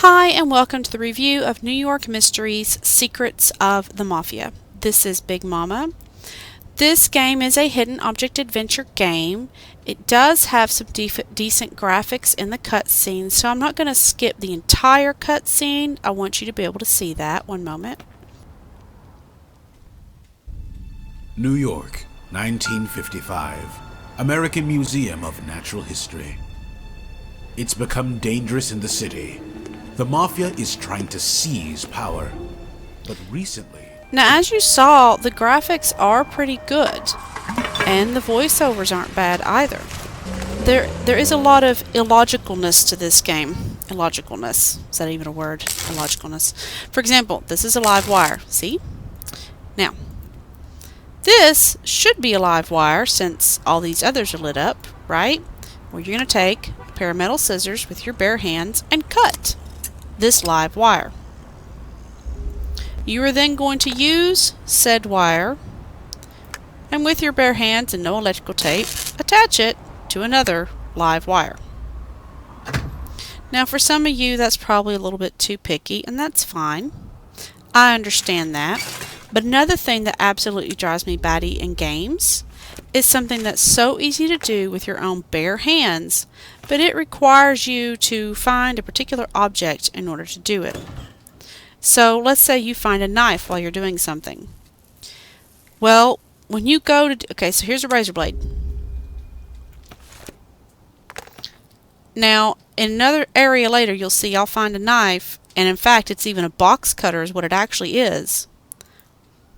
Hi, and welcome to the review of New York Mysteries Secrets of the Mafia. This is Big Mama. This game is a hidden object adventure game. It does have some decent graphics in the cutscene, so I'm not going to skip the entire cutscene. I want you to be able to see that. One moment. New York, 1955. American Museum of Natural History. It's become dangerous in the city. The Mafia is trying to seize power. But recently... Now, as you saw, the graphics are pretty good. And the voiceovers aren't bad either. There is a lot of illogicalness to this game. Illogicalness. Is that even a word? Illogicalness. For example, this is a live wire. See? Now, this should be a live wire since all these others are lit up, right? Well, you're going to take a pair of metal scissors with your bare hands and cut this live wire. You are then going to use said wire and with your bare hands and no electrical tape, attach it to another live wire. Now for some of you that's probably a little bit too picky, and that's fine. I understand that. But another thing that absolutely drives me batty in games is something that's so easy to do with your own bare hands, but it requires you to find a particular object in order to do it. So let's say you find a knife while you're doing something. Well, when you go to... Okay, so here's a razor blade. Now, in another area later, you'll see I'll find a knife, and in fact, it's even a box cutter is what it actually is.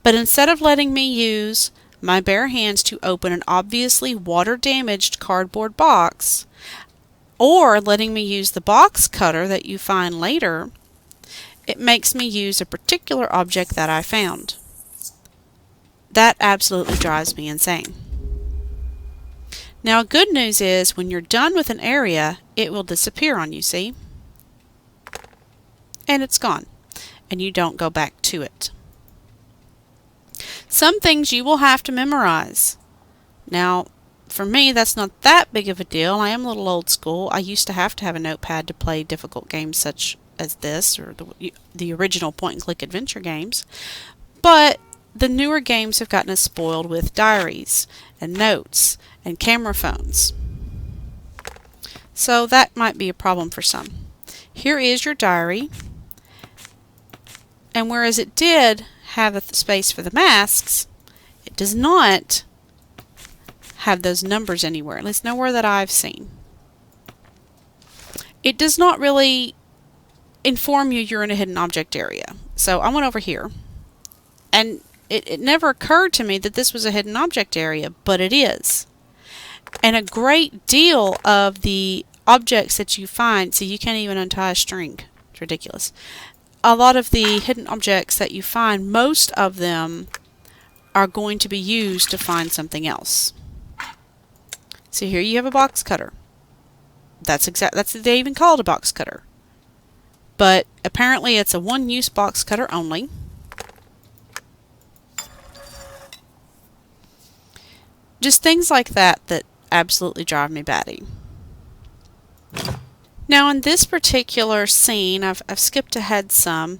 But instead of letting me use my bare hands to open an obviously water-damaged cardboard box, or letting me use the box cutter that you find later, it makes me use a particular object that I found. That absolutely drives me insane. Now, good news is when you're done with an area, it will disappear on you, see? And it's gone, and you don't go back to it. Some things you will have to memorize. Now, for me, that's not that big of a deal. I am a little old school. I used to have a notepad to play difficult games such as this, or the original point-and-click adventure games. But the newer games have gotten us spoiled with diaries and notes and camera phones. So that might be a problem for some. Here is your diary. And whereas it did have the space for the masks, it does not have those numbers anywhere, at least nowhere that I've seen. It does not really inform you you're in a hidden object area. So I went over here, and it never occurred to me that this was a hidden object area, but it is. And a great deal of the objects that you find, see, you can't even untie a string. It's ridiculous. A lot of the hidden objects that you find, most of them are going to be used to find something else. So here you have a box cutter. That's they even call it a box cutter. But apparently it's a one-use box cutter only. Just things like that that absolutely drive me batty. Now in this particular scene, I've skipped ahead some,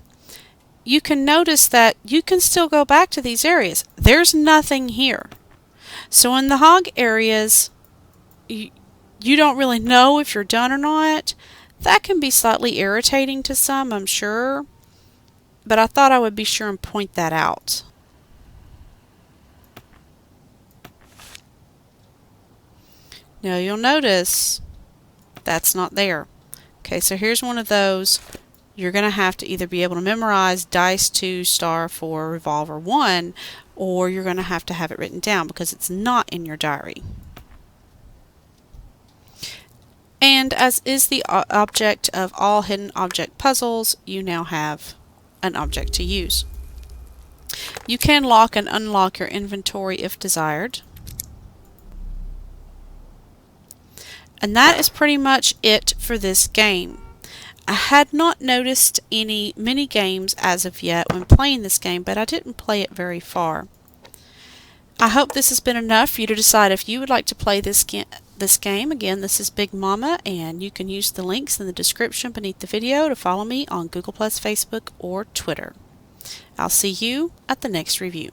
you can notice that you can still go back to these areas. There's nothing here. So in the hog areas, you don't really know if you're done or not. That can be slightly irritating to some, I'm sure. But I thought I would be sure and point that out. Now you'll notice that's not there. Okay, so here's one of those. You're going to have to either be able to memorize dice 2, star 4, revolver 1, or you're going to have it written down because it's not in your diary. And as is the object of all hidden object puzzles, you now have an object to use. You can lock and unlock your inventory if desired. And that is pretty much it for this game. I had not noticed any mini games as of yet when playing this game, but I didn't play it very far. I hope this has been enough for you to decide if you would like to play this this game. Again, this is Big Mama, and you can use the links in the description beneath the video to follow me on Google+, Facebook, or Twitter. I'll see you at the next review.